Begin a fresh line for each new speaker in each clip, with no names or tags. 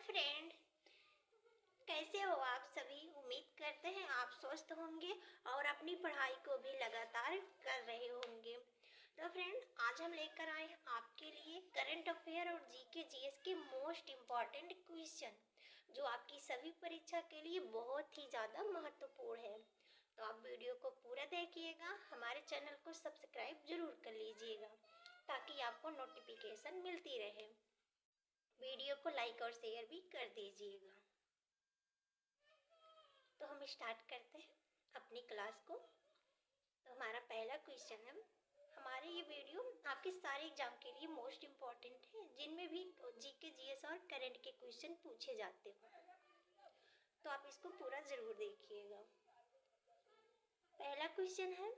Friend, कैसे हो आप सभी। उम्मीद करते हैं आप स्वस्थ होंगे और अपनी पढ़ाई को भी लगातार कर रहे होंगे। तो फ्रेंड, आज हम लेकर आए हैं आपके लिए करंट अफेयर और जीके जीएस के मोस्ट इम्पॉर्टेंट क्वेश्चन, जो आपकी सभी परीक्षा के लिए बहुत ही ज़्यादा महत्वपूर्ण है। तो आप वीडियो को पूरा देखिएगा, हमारे चैनल को सब्सक्राइब जरूर कर लीजिएगा ताकि आपको नोटिफिकेशन मिलती रहे। वीडियो को लाइक और शेयर भी कर दीजिएगा। तो हम स्टार्ट करते हैं अपनी क्लास को। तो हमारा पहला क्वेश्चन है, हमारे ये वीडियो आपके सारे एग्जाम के लिए मोस्ट इम्पॉर्टेंट है, जिनमें भी जीके जीएस और करंट के क्वेश्चन पूछे जाते हो, तो आप इसको पूरा जरूर देखिएगा। पहला क्वेश्चन है,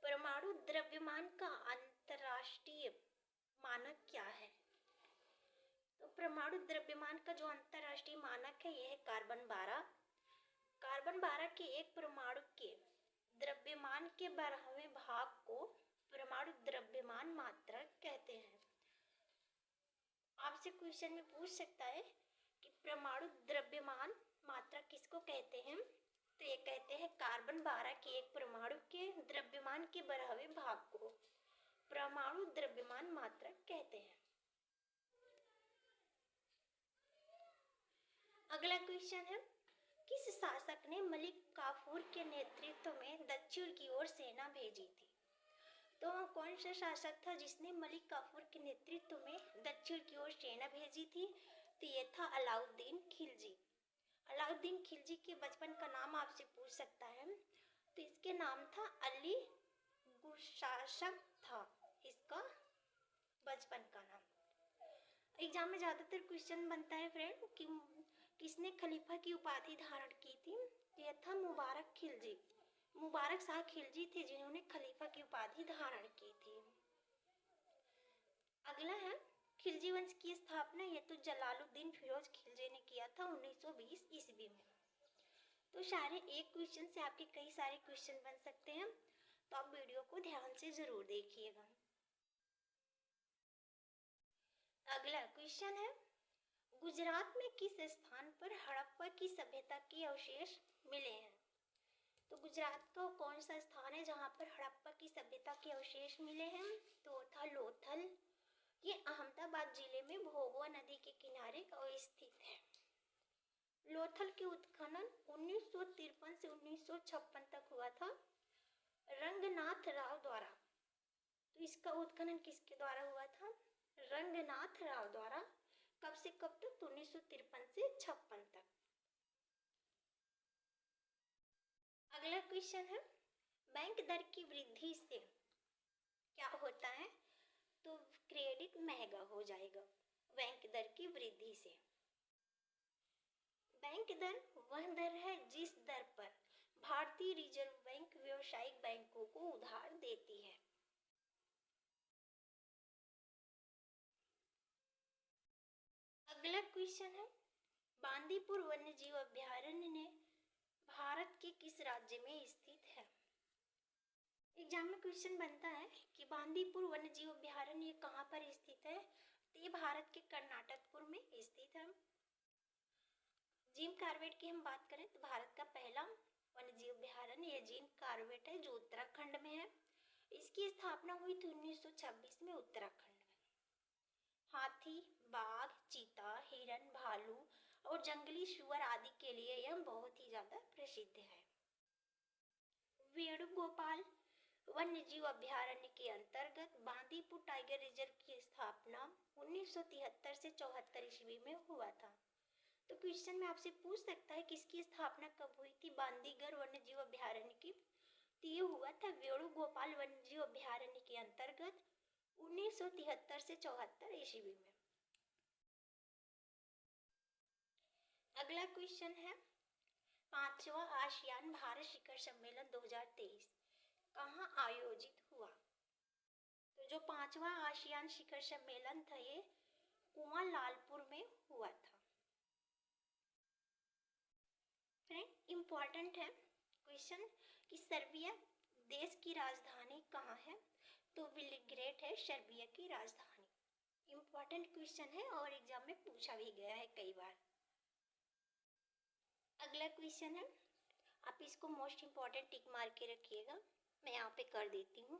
परमाणु द्रव्यमान का अंतरराष्ट्रीय मानक क्या है। तो परमाणु द्रव्यमान का जो अंतरराष्ट्रीय मानक है यह है कार्बन 12। कार्बन 12 के एक परमाणु के द्रव्यमान के 12वें भाग को परमाणु द्रव्यमान मात्रा कहते हैं। आपसे क्वेश्चन में पूछ सकता है कि परमाणु द्रव्यमान मात्रा किसको कहते हैं, तो ये कहते हैं कार्बन 12 के एक परमाणु के द्रव्यमान के 12वें भाग को परमाणु द्रव्यमान मात्रा कहते हैं। अगला क्वेश्चन है, किस शासक ने मलिक काफूर के नेतृत्व में दक्षिण की ओर सेना भेजी थी। तो कौन सा शासक था जिसने मलिक काफूर के नेतृत्व में दक्षिण की ओर सेना भेजी थी, तो ये था अलाउद्दीन खिलजी। अलाउद्दीन खिलजी के बचपन का नाम आपसे पूछ सकता है, तो इसके नाम था अली गुशासक था इसका बचपन का नाम। एग्जाम में ज़्यादातर क्वेश्चन बनता है फ्रेंड कि किसने खलीफा की उपाधि धारण की थी, यह था मुबारक खिलजी। मुबारक शाह खिलजी थे जिन्होंने खलीफा की उपाधि धारण की थी। अगला है, खिलजी वंश की स्थापना ये तो जलालुद्दीन फिरोज खिलजी ने किया था 1920 ईस्वी में। तो सारे एक क्वेश्चन से आपके कई सारे क्वेश्चन बन सकते हैं, तो आप वीडियो को ध्यान से जरूर देखिएगा। अगला क्वेश्चन है, गुजरात में किस स्थान पर हड़प्पा की सभ्यता के अवशेष मिले हैं। तो गुजरात का कौन सा स्थान है जहाँ पर हड़प्पा की सभ्यता के अवशेष मिले हैं, तो था लोथल। ये अहमदाबाद जिले में भोगवा नदी के किनारे स्थित है। लोथल के उत्खनन 1953 से 1956 तक हुआ था रंगनाथ राव द्वारा। तो इसका उत्खनन किसके द्वारा हुआ था, रंगनाथ राव द्वारा। कब से कब तक, 1953 से 56 तक। अगला क्वेश्चन है, बैंक दर की वृद्धि से क्या होता है, तो क्रेडिट महंगा हो जाएगा। बैंक दर की वृद्धि से, बैंक दर वह दर है जिस दर पर भारतीय रिजर्व बैंक व्यावसायिक बैंकों को उधार देती है। अगला क्वेश्चन है, बांदीपुर वन्यजीव अभयारण्य ने भारत के किस राज्य में स्थित है। एग्जाम में क्वेश्चन बनता है कि बांदीपुर वन्यजीव अभयारण्य कहाँ पर स्थित है, तो ये भारत के कर्नाटकपुर में स्थित है। जिम कॉर्बेट की हम बात करें तो भारत का पहला वन्यजीव अभयारण्य जिम कॉर्बेट है, जो उत्तराखंड में है। इसकी स्थापना हुई थी 1926 में उत्तराखंड में। हाथी, बाघ, चीता, हिरन, भालू और जंगली सुअर आदि के लिए यह बहुत ही ज्यादा प्रसिद्ध है। वेणुगोपाल वन्यजीव अभयारण्य के अंतर्गत बांदीपुर टाइगर रिजर्व की स्थापना 1973 से 74 ईस्वी में हुआ था। तो क्वेश्चन में आपसे पूछ सकता है किसकी स्थापना कब हुई थी बांदीगर वन्यजीव अभयारण्य की, तो ये हुआ था वेणुगोपाल वन्यजीव अभयारण्य के अंतर्गत 1973 से 74 ईस्वी में। अगला क्वेश्चन है, 5वां आसियान भारत शिखर सम्मेलन 2023 कहाँ आयोजित हुआ। तो जो 5वां आसियान शिखर सम्मेलन था ये कुआलालंपुर में हुआ था। फ्रेंड, इम्पोर्टेंट है क्वेश्चन कि सर्बिया देश की राजधानी कहाँ है, तो बेलग्रेड है सर्बिया की राजधानी। इम्पोर्टेंट क्वेश्चन है और एग्जाम में पूछा भी गया है कई बार। अगला क्वेश्चन है, आप इसको मोस्ट इम्पॉर्टेंट टिक मार के रखिएगा, मैं यहाँ पे कर देती हूँ।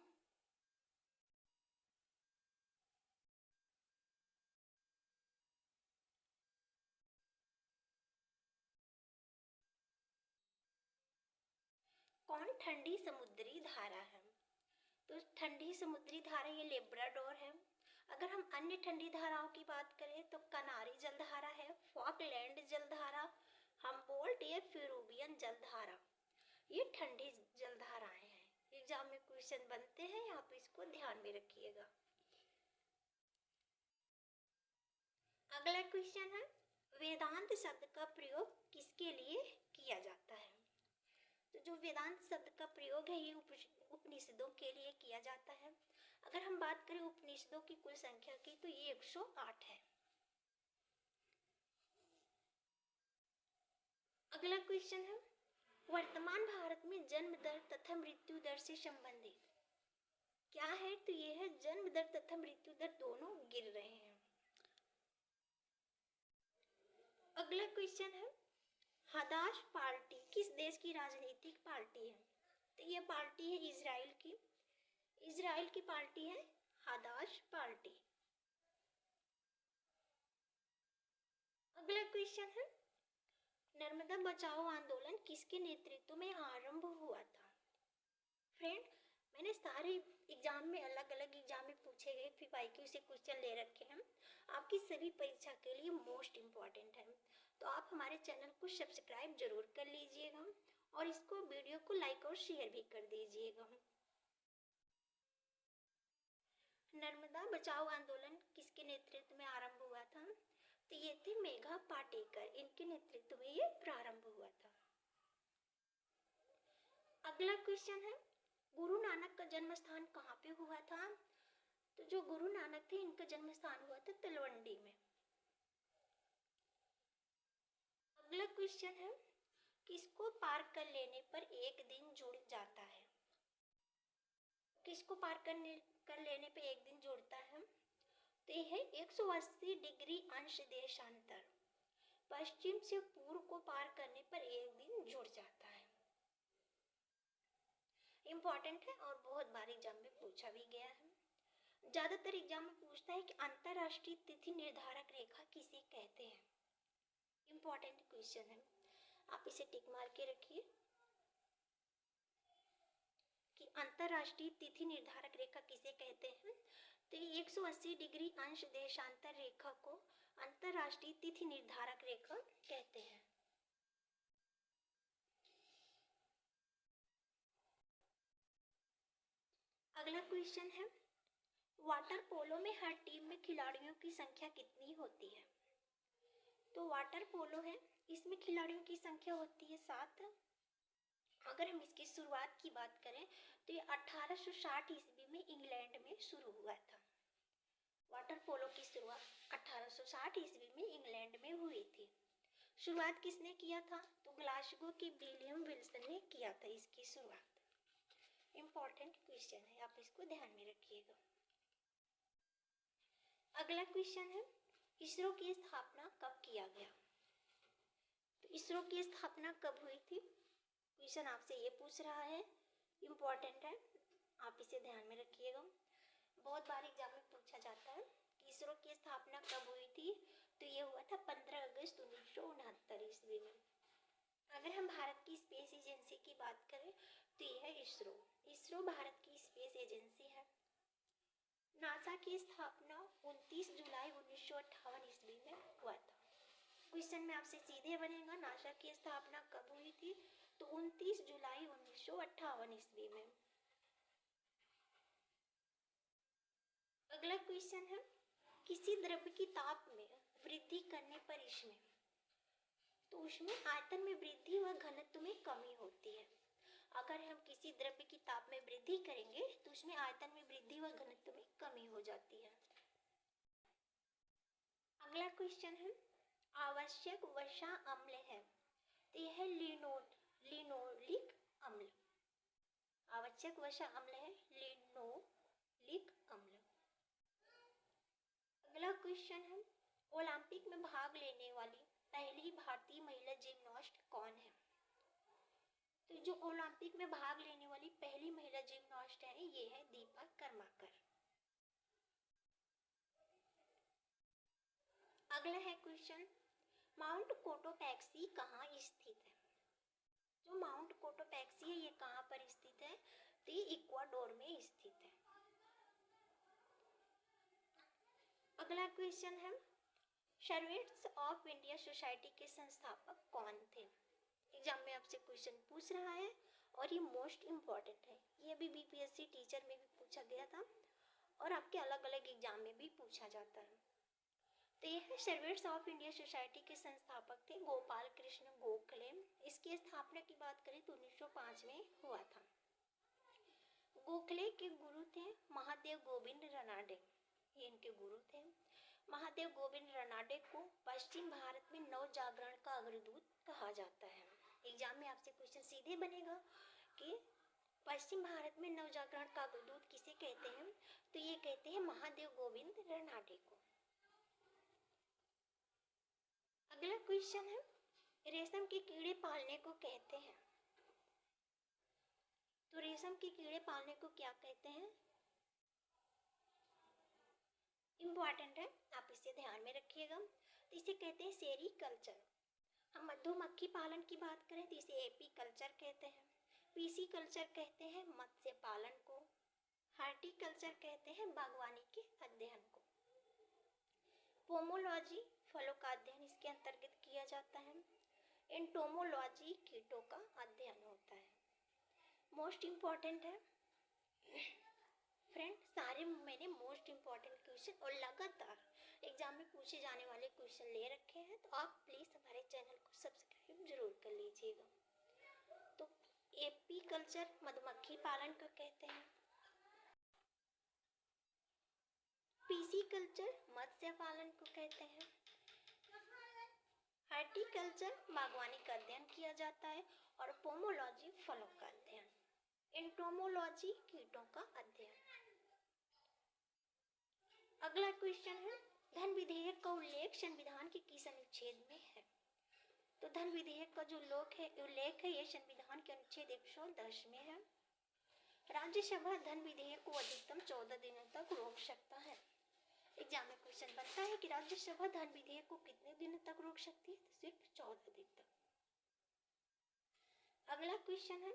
कौन ठंडी समुद्री धारा है? तो ठंडी समुद्री धारा ये लेब्राडोर है। अगर हम अन्य ठंडी धाराओं की बात करें तो कनारी जलधारा है, फॉकलैंड जलधारा, हम्बोल्ट या पेरुवियन जलधारा, ये ठंडी जलधाराएं हैं। एग्जाम में क्वेश्चन बनते हैं, आप इसको ध्यान में रखिएगा। अगला क्वेश्चन है, वेदांत शब्द का प्रयोग किसके लिए किया जाता है? तो जो वेदांत शब्द का प्रयोग है ये उपनिषदों के लिए किया जाता है। अगर हम बात करें उपनिषदों की कुल संख्या की तो ये 108 है। अगला क्वेश्चन है, वर्तमान भारत में जन्म दर तथा मृत्यु दर से संबंधित क्या है? तो ये है जन्म दर तथा मृत्यु दर दोनों गिर रहे हैं। अगला क्वेश्चन है, हदाश पार्टी किस देश की राजनीतिक पार्टी है? तो ये पार्टी है इजराइल की। इजराइल की पार्टी है हदाश पार्टी। अगला क्वेश्चन है, नर्मदा बचाओ आंदोलन किसके नेतृत्व में आरंभ हुआ था? फ्रेंड, मैंने सारे एग्जाम में अलग अलग एग्जाम में पूछे गए पीवाईक्यू से क्वेश्चन ले रखे हैं, आपकी सभी परीक्षा के लिए मोस्ट इम्पॉर्टेंट है। तो आप हमारे चैनल को सब्सक्राइब जरूर कर लीजिएगा और इसको वीडियो को लाइक और शेयर भी कर दीजिएगा। नर्मदा बचाओ आंदोलन किसके नेतृत्व में आरंभ हुआ था? तो ये थे मेघा पाटेकर, इनके नेतृत्व में ये प्रारंभ हुआ था। अगला क्वेश्चन है, गुरु नानक का जन्म स्थान कहाँ पे हुआ था? तो जो गुरु नानक थे इनका जन्म स्थान हुआ था तलवंडी में। अगला क्वेश्चन है, किसको पार कर लेने पर एक दिन जुड़ जाता है? किसको पार कर लेने पर एक दिन जुड़ता है? तो यह है 180 डिग्री अंश देशांतर, पश्चिम से पूर्व को पार करने पर एक दिन जुड़ जाता है। इम्पॉर्टेंट है और बहुत बार एग्जाम में पूछा भी गया है। ज्यादातर एग्जाम में पूछता है कि अंतरराष्ट्रीय तिथि निर्धारक रेखा किसे कहते हैं? इम्पॉर्टेंट क्वेश्चन है, आप इसे टिक मार के रखिए कि अंतरराष्ट्रीय तिथि निर्धारक रेखा किसे कहते हैं? तो 180 डिग्री अंश देशांतर रेखा को अंतरराष्ट्रीय तिथि निर्धारक रेखा कहते हैं। अगला क्वेश्चन है, वाटर पोलो में हर टीम में खिलाड़ियों की संख्या कितनी होती है? तो वाटर पोलो है, इसमें खिलाड़ियों की संख्या होती है 7। अगर हम इसकी शुरुआत की बात करें तो ये 1860 ईस्वी में इंग्लैंड में शुरू हुआ था। वाटर पोलो की शुरुआत 1860 ईस्वी में इंग्लैंड में हुई थी। शुरुआत किसने किया था? तो ग्लासगो के विलियम विल्सन ने किया था इसकी शुरुआत। इम्पॉर्टेंट क्वेश्चन है, आप इसको ध्यान में रखिएगा। अगला क्वेश्चन है, इसरो की स्थापना कब किया गया? तो इसरो की स्थापना कब हुई थी? क्वेश्चन आपसे ये पूछ रहा है, इम्पॉर्टेंट है, आप इसे ध्यान में रखिएगा। बहुत बार एग्जाम में पूछा जाता है कि इसरो की स्थापना कब हुई थी? तो ये हुआ था 15 अगस्त 1969 ईस्वी में। अगर हम भारत की स्पेस एजेंसी की बात करें तो ये है इसरो। इसरो भारत की स्पेस एजेंसी है। नासा की स्थापना 29 जुलाई 1958 ईस्वी में हुआ था। क्वेश्चन में आपसे सीधे बनेगा नासा की स्थापना कब हुई थी? तो 29 जुलाई 1958 ईस्वी में। अगला क्वेश्चन है, किसी द्रव्य की ताप में वृद्धि करने पर इसमें तो उसमें आयतन में वृद्धि व घनत्व में कमी होती है। अगर हम किसी द्रव्य की ताप में वृद्धि करेंगे तो उसमें आयतन में वृद्धि व घनत्व में कमी हो जाती है। अगला क्वेश्चन है, आवश्यक वसा अम्ल है, तो यह है लिनोलिक अम्ल। आवश्यक वसा अम्ल है लिनोलिक अम्ल। अगला क्वेश्चन है, ओलंपिक में भाग लेने वाली पहली भारतीय महिला जिम्नास्ट कौन है? तो जो ओलंपिक में भाग लेने वाली पहली महिला जिम्नास्ट है ये है दीपा कर्माकर। अगला है क्वेश्चन, माउंट कोटोपैक्सी कहाँ स्थित है? जो माउंट कोटोपैक्सी है ये कहाँ पर स्थित है? तो ये इक्वाडोर में स्थित है। अगला क्वेश्चन है, सर्वेंट्स ऑफ इंडिया सोसाइटी के संस्थापक कौन थे? एग्जाम में आपसे क्वेश्चन पूछ रहा है और ये मोस्ट इम्पॉर्टेंट है। ये भी बीपीएससी टीचर में भी पूछा गया था और आपके अलग अलग एग्जाम में भी पूछा जाता है। तो ये है सर्वेंट्स ऑफ इंडिया सोसाइटी के संस्थापक थे गोपाल कृष्ण गोखले। इसकी स्थापना की बात करें तो 1905 में हुआ था। गोखले के गुरु थे महादेव गोविंद रनाडे, ये इनके गुरु थे। महादेव गोविंद रनाडे को पश्चिम भारत में नव जागरण का अग्रदूत कहा जाता है। एग्जाम में आपसे क्वेश्चन सीधे बनेगा कि पश्चिम भारत में नव जागरण का अग्रदूत किसे कहते हैं? तो ये कहते हैं महादेव गोविंद रनाडे को। अगला क्वेश्चन है, रेशम के कीड़े पालने को कहते हैं? तो रेशम के कीड़े पालने को क्या कहते हैं? इम्पॉर्टेंट है, आप इसे ध्यान में रखिएगा। तो इसे कहते हैं सेरीकल्चर। हम मधुमक्खी पालन की बात करें तो इसे एपी कल्चर कहते हैं। पीसी कल्चर कहते हैं मत्स्य पालन को। हार्टिकल्चर कहते हैं बागवानी के अध्ययन को। पोमोलॉजी फलों का अध्ययन इसके अंतर्गत किया जाता है। एंटोमोलॉजी कीटों का अध्ययन होता है। मोस्ट इम्पॉर्टेंट है फ्रेंड, सारे मैंने मोस्ट इम्पॉर्टेंट क्वेश्चन और लगातार एग्जाम में पूछे जाने वाले क्वेश्चन ले रखे हैं, तो आप प्लीज़ हमारे चैनल को सब्सक्राइब जरूर कर लीजिएगा। तो एपी कल्चर मधुमक्खी पालन को कहते हैं, पीसी कल्चर मत्स्य पालन को कहते हैं, हार्टिकल्चर बागवानी का अध्ययन किया जाता है और पोमोलॉजी फलों का अध्ययन, एंटोमोलॉजी कीटों का अध्ययन। अगला क्वेश्चन है, धन विधेयक का उल्लेख संविधान के किस अनुच्छेद में है? तो धन विधेयक का जो उल्लेख है ये संविधान के अनुच्छेद 110 में है। राज्यसभा धन विधेयक को अधिकतम 14 दिनों तक रोक सकता है। एग्जाम में क्वेश्चन बनता है कि राज्यसभा धन विधेयक को कितने दिनों तक रोक सकती है? तो सिर्फ 14 दिन तक। अगला क्वेश्चन है,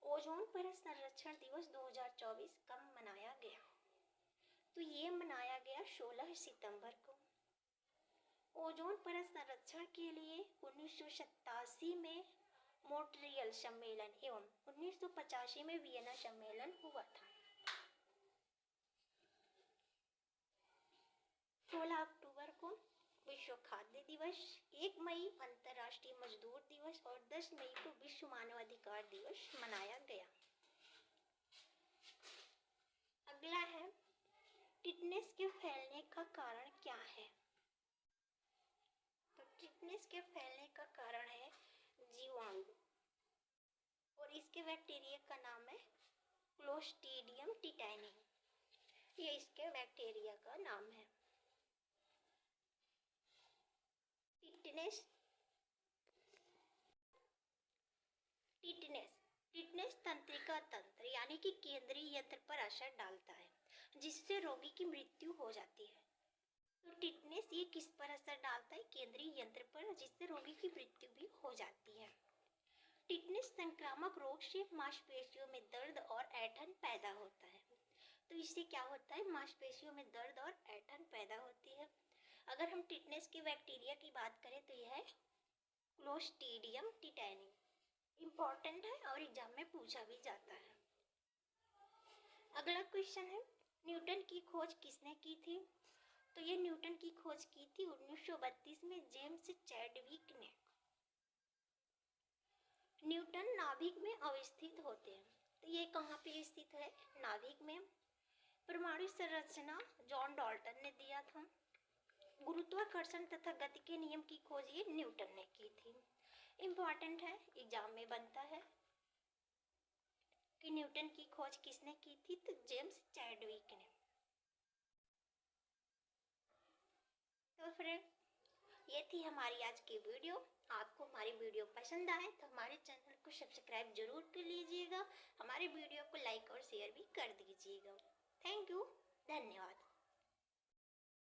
ओजोन परत संरक्षण दिवस 2024 कब मनाया गया? तो ये मनाया गया 16 सितंबर को। ओजोन परत संरक्षण के लिए 1987 में मॉन्ट्रियल सम्मेलन एवं 1985 में वियना सम्मेलन हुआ था। 16 अक्टूबर को विश्व खाद्य दिवस, 1 मई अंतर्राष्ट्रीय मजदूर दिवस और 10 मई को विश्व मानवाधिकार दिवस मनाया गया। अगला है, टिटनेस के फैलने का कारण क्या है? तो टिटनेस के फैलने का कारण है जीवाणु और इसके बैक्टीरिया का नाम है क्लोस्ट्रीडियम टिटानी, ये इसके बैक्टीरिया का नाम है। टिटनेस तंत्रिका तंत्र यानी कि केंद्रीय यंत्र पर असर डालता है जिससे रोगी की मृत्यु हो जाती है। तो टिटनेस ये किस पर असर डालता है? केंद्रीय यंत्र पर, जिससे रोगी की मृत्यु भी हो जाती है। टिटनेस संक्रामक रोग से मांसपेशियों में दर्द और ऐंठन पैदा होता है। तो इससे क्या होता है? मांसपेशियों में दर्द और ऐंठन पैदा होती है। अगर हम टिटनेस के बैक्टीरिया की बात करें तो यह है क्लोस्ट्रीडियम टिटानी। इम्पॉर्टेंट है और एग्जाम में पूछा भी जाता है। अगला क्वेश्चन है, न्यूटन की खोज किसने की थी? तो ये न्यूटन की खोज की थी 1932 में जेम्स चैडविक ने। न्यूटन नाभिक में अवस्थित होते हैं। तो ये कहाँ पे स्थित है? नाभिक में। परमाणु संरचना जॉन डाल्टन ने दिया था। गुरुत्वाकर्षण तथा गति के नियम की खोज ये न्यूटन ने की थी। इम्पॉर्टेंट है, एग्जाम में बनता है कि न्यूटन की खोज किसने की थी? तो जेम्स चैडविक ने। तो फ्रेंड, ये थी हमारी आज की वीडियो। आपको हमारी वीडियो पसंद आए तो हमारे चैनल को सब्सक्राइब जरूर कर लीजिएगा, हमारे वीडियो को लाइक और शेयर भी कर दीजिएगा। थैंक यू, धन्यवाद।